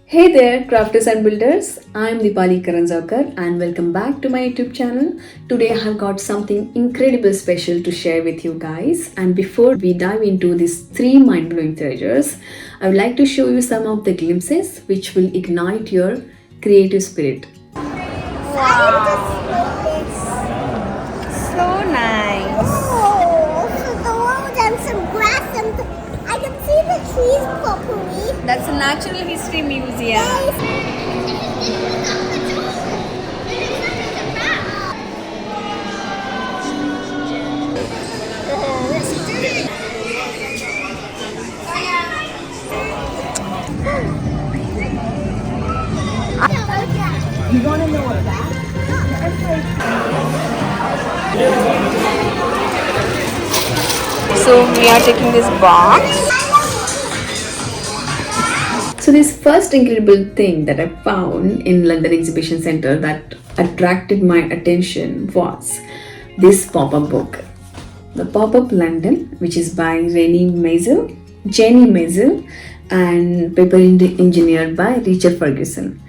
Hey there, crafters and builders. I'm Deepali Karanjavkar and welcome back to my YouTube channel. Today I have got something incredible special to share with you guys. And before we dive into these three mind-blowing treasures, I would like to show you some of the glimpses which will ignite your creative spirit. Wow. So nice. Oh, so the road and some grass and I can see the trees properly. That's a natural history museum. You want to know what that? So we are taking this box. So this first incredible thing that I found in London Exhibition Centre that attracted my attention was this pop-up book. The PopUp London, which is by Jenny Maisel, and paper engineered by Richard Ferguson.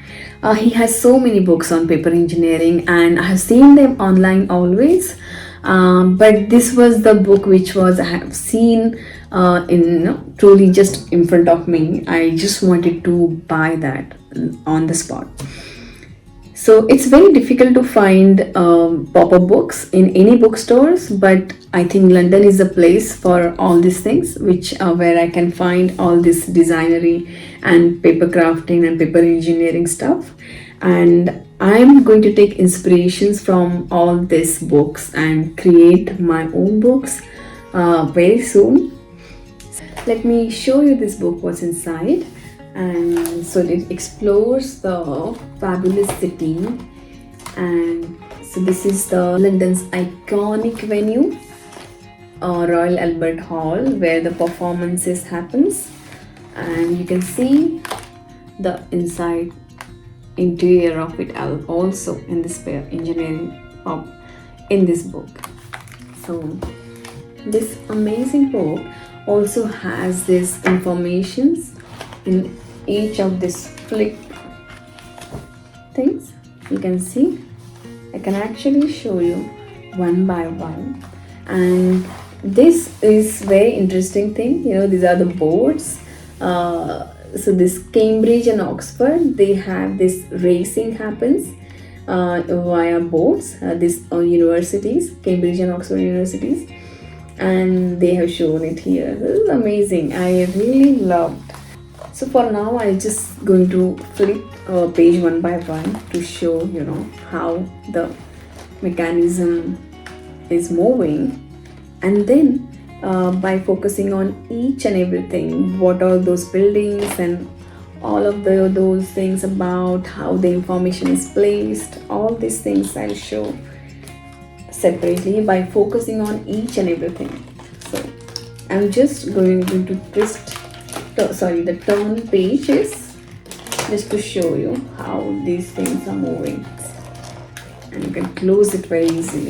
He has so many books on paper engineering and I have seen them online always. But this was the book which was I have seen truly just in front of me. I just wanted to buy that on the spot. So it's very difficult to find pop-up books in any bookstores, but I think London is a place for all these things, which where I can find all this designery and paper crafting and paper engineering stuff. And I'm going to take inspirations from all these books and create my own books very soon. Let me show you this book, what's inside. And so it explores the fabulous city, and so this is the London's iconic venue, Royal Albert Hall, where the performances happens, and you can see the inside interior of it also in this engineering of in this book. So this amazing book also has this informations in each of these flip things. You can see I can actually show you one by one, and this is very interesting thing. These are the boards. So this Cambridge and Oxford, they have this racing happens via boards. These universities, Cambridge and Oxford universities, and they have shown it here. This is amazing. I really loved. So for now, I'm just going to flip page one by one to show how the mechanism is moving, and then by focusing on each and everything, what are those buildings and all of those things about how the information is placed, all these things I'll show separately by focusing on each and everything. So I'm just going to twist the turn pages just to show you how these things are moving, and you can close it very easily.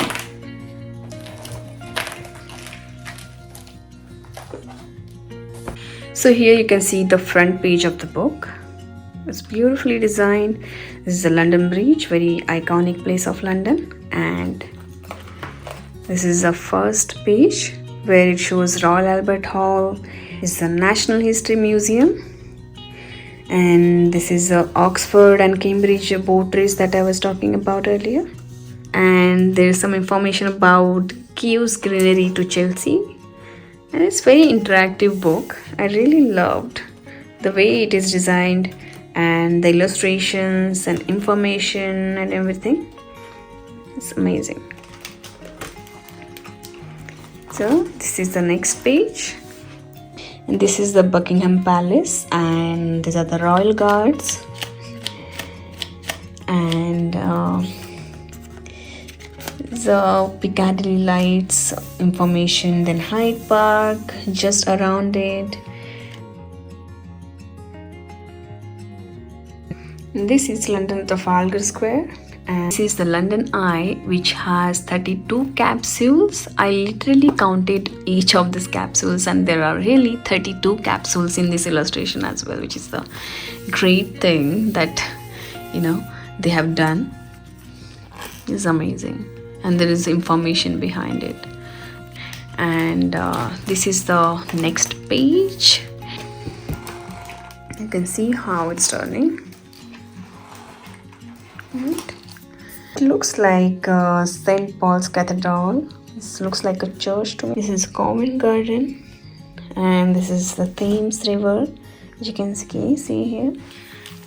So here you can see the front page of the book. It's beautifully designed. This is the London Bridge, very iconic place of London, and this is the first page where it shows Royal Albert Hall. It's the National History Museum, and this is the Oxford and Cambridge boat race that I was talking about earlier, and there's some information about Keogh's Greenery to Chelsea, and it's very interactive book. I really loved the way it is designed and the illustrations and information and everything. It's amazing. So this is the next page. And this is the Buckingham Palace, and these are the Royal Guards, and the Piccadilly lights information, then Hyde Park just around it. And this is London Trafalgar Square, And this is the London Eye, which has 32 capsules. I literally counted each of these capsules, and there are really 32 capsules in this illustration as well, which is the great thing that they have done. It's amazing, and there is information behind it. And this is the next page. You can see how it's turning. Right. It looks like St. Paul's Cathedral. This looks like a church to me. This is Covent Garden, and this is the Thames River, which you can see here.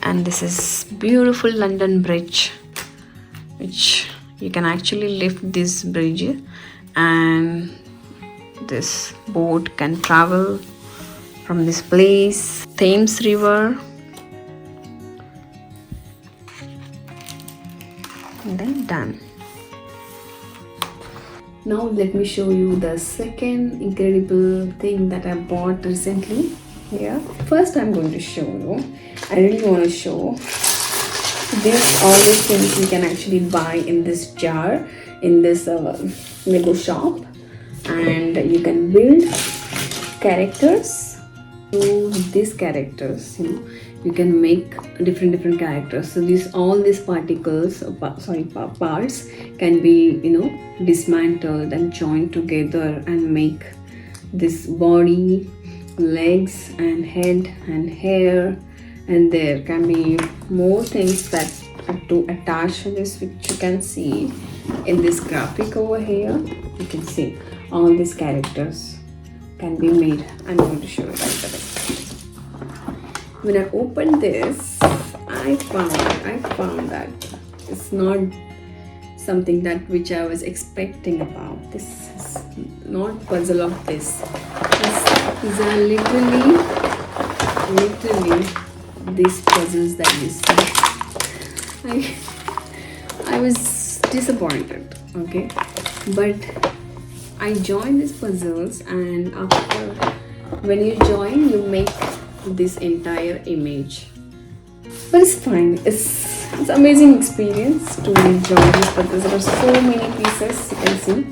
And this is beautiful London Bridge, which you can actually lift this bridge, and this boat can travel from this place. Thames River. And then done. Now let me show you the second incredible thing that I bought recently here. First I'm going to show you, I really want to show this, all these things you can actually buy in this jar in this Lego shop, and you can build characters. So these characters, you can make different characters. So all these particles, parts can be dismantled and joined together and make this body, legs and head and hair. And there can be more things that are to attach to this, which you can see in this graphic over here. You can see all these characters can be made. I'm going to show you right away. When I opened this, I found that it's not something which I was expecting about. This is not puzzle of this. These are literally these puzzles that you see. I was disappointed, okay, but I joined these puzzles, and after when you join, you make this entire image. But it's fine. It's amazing experience to join these puzzles. There are so many pieces. You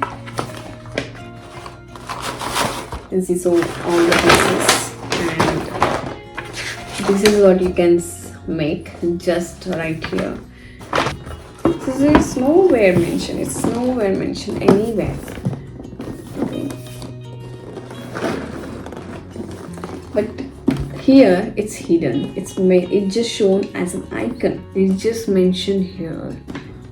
can see so all the pieces, and this is what you can make just right here. So it's nowhere mentioned. It's nowhere mentioned anywhere. Okay. But here it's hidden. It's just shown as an icon. It's just mentioned here.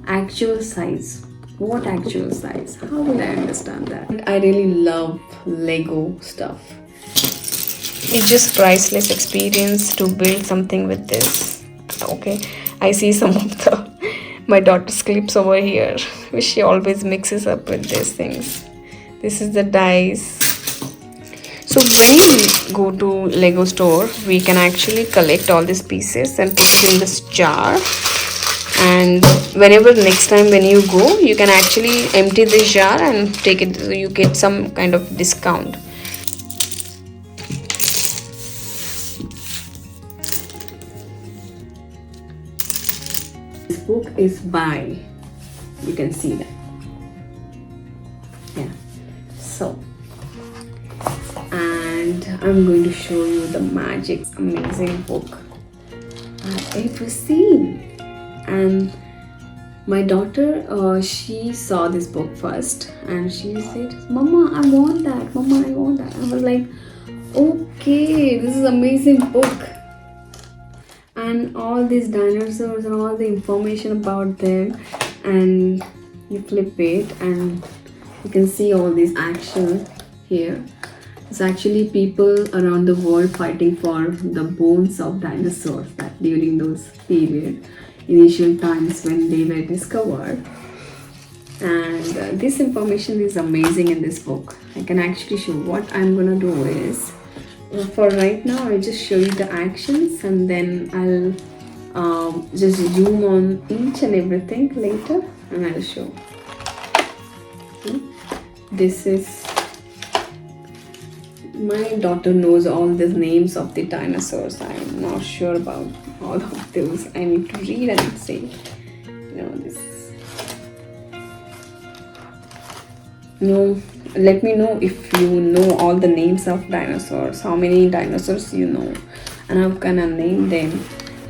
Actual size. What actual size? How will I understand that? I really love Lego stuff. It's just priceless experience to build something with this. Okay, I see some of my daughter's clips over here, which she always mixes up with these things. This is the dice. So when we go to Lego store, we can actually collect all these pieces and put it in this jar. And whenever next time when you go, you can actually empty this jar and take it. You get some kind of discount. This book is by, you can see that. Yeah. So, and I'm going to show you the magic, amazing book I've ever seen. And my daughter, she saw this book first, and she said, "Mama, I want that. Mama, I want that." I was like, "Okay, this is an amazing book." And all these dinosaurs and all the information about them, and you flip it and you can see all this action here. It's actually people around the world fighting for the bones of dinosaurs that during those period, initial times when they were discovered. And this information is amazing in this book. I can actually show. What I'm gonna do is, for right now, I'll just show you the actions, and then I'll just zoom on each and everything later, and I'll show. Okay. This is, my daughter knows all the names of the dinosaurs. I'm not sure about all of those. I need to read and say. this. No, let me know if you know all the names of dinosaurs. How many dinosaurs you know, and how can I name them?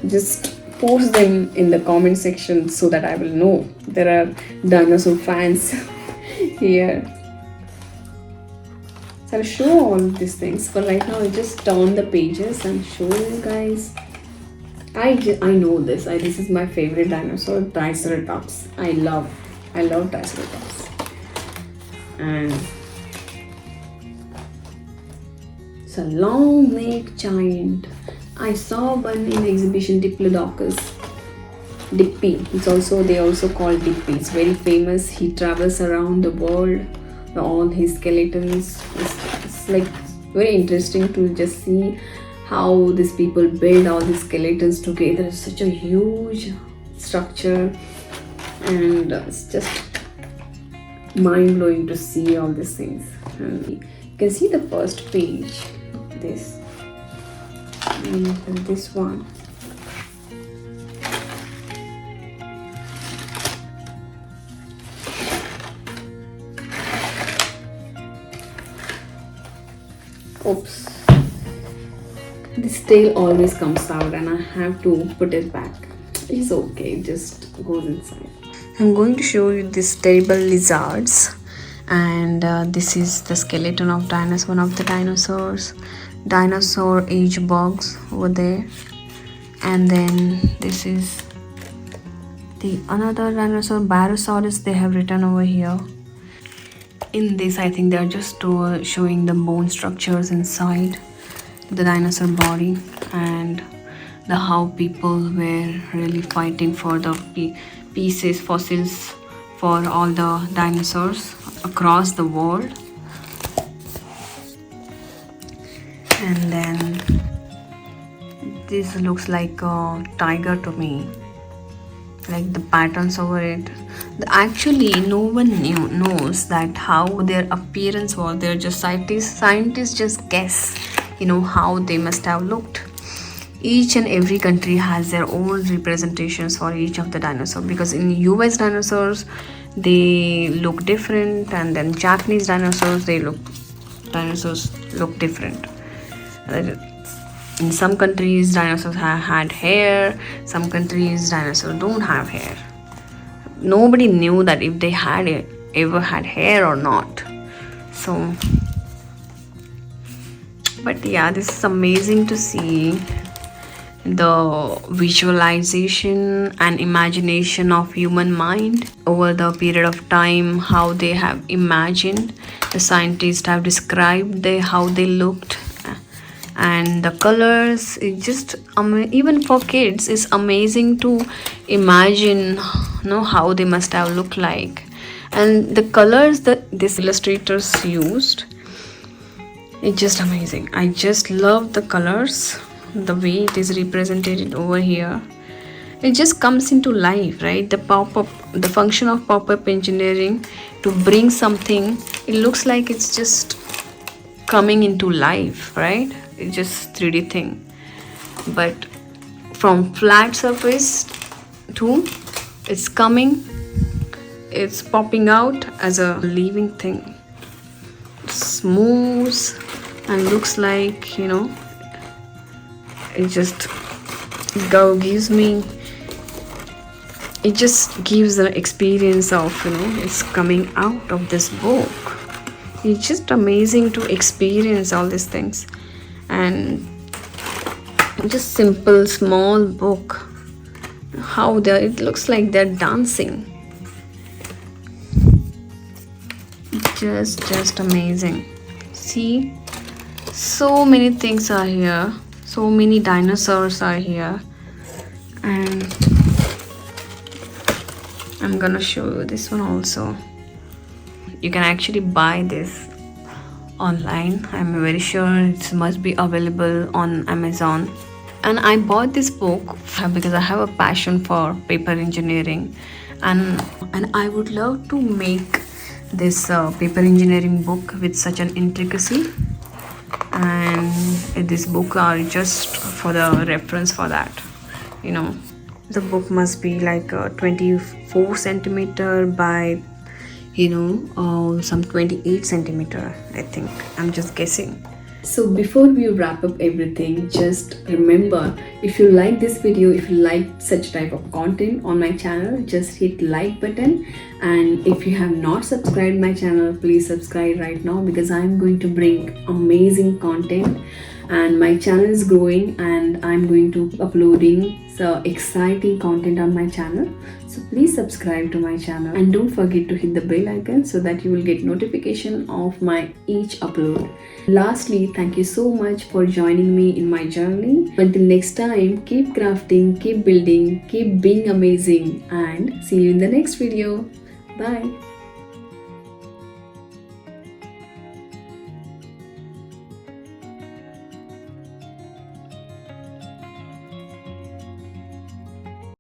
Just post them in the comment section so that I will know. There are dinosaur fans here. So I'll show all these things, but right now I just turn the pages and show you guys. I know this. This is my favorite dinosaur, Triceratops. I love Triceratops. And it's a long-necked giant. I saw one in the exhibition, Diplodocus. Dippy. They also call Dippy. It's very famous. He travels around the world. All his skeletons. It's like very interesting to just see how these people build all these skeletons together. It's such a huge structure, and it's just mind-blowing to see all these things. And you can see the first page, this, and this one. Oops, this tail always comes out and I have to put it back. It's okay, it just goes inside. I'm going to show you these terrible lizards, and this is the skeleton of one of the dinosaurs. Dinosaur age bugs over there, and then this is the another dinosaur, Barosaurus. They have written over here. In this, I think they are just showing the bone structures inside the dinosaur body, and how people were really fighting for the fossils for all the dinosaurs across the world. And then this looks like a tiger to me, like the patterns over it. Actually, no one knows that how their appearance was. They're just scientists just guess, how they must have looked. Each and every country has their own representations for each of the dinosaurs, because in US dinosaurs they look different, and then Japanese dinosaurs look different. In some countries dinosaurs had hair, some countries dinosaurs don't have hair. Nobody knew that if they ever had hair or not. So, but yeah, this is amazing to see the visualization and imagination of human mind over the period of time, how they have imagined. The scientists have described how they looked, and the colors. It just even for kids, it's amazing to imagine how they must have looked like. And the colors that these illustrators used, it's just amazing. I just love the colors, the way it is represented over here. It just comes into life, right? The function of pop-up engineering to bring something, it looks like it's just coming into life, right? It's just 3D thing, but from flat surface to it's popping out as a living thing. Smooth and looks like, it just gives the experience of, it's coming out of this book. It's just amazing to experience all these things. And just simple small book, how it looks like they're dancing. Just amazing. See, so many things are here, so many dinosaurs are here, and I'm gonna show you this one also. You can actually buy this online. I'm very sure it must be available on Amazon. And I bought this book because I have a passion for paper engineering, and I would love to make this paper engineering book with such an intricacy. And this book are just for the reference for that, The book must be like 24 centimeter by some 28 centimeter, I think. I'm just guessing. So before we wrap up everything, just remember, if you like this video, if you like such type of content on my channel, just hit like button. And if you have not subscribed my channel, please subscribe right now, because I'm going to bring amazing content, and my channel is growing and I'm going to uploading so exciting content on my channel. So please subscribe to my channel and don't forget to hit the bell icon so that you will get notification of my each upload. Lastly, thank you so much for joining me in my journey. Until next time, keep crafting, keep building, keep being amazing, and see you in the next video. Bye.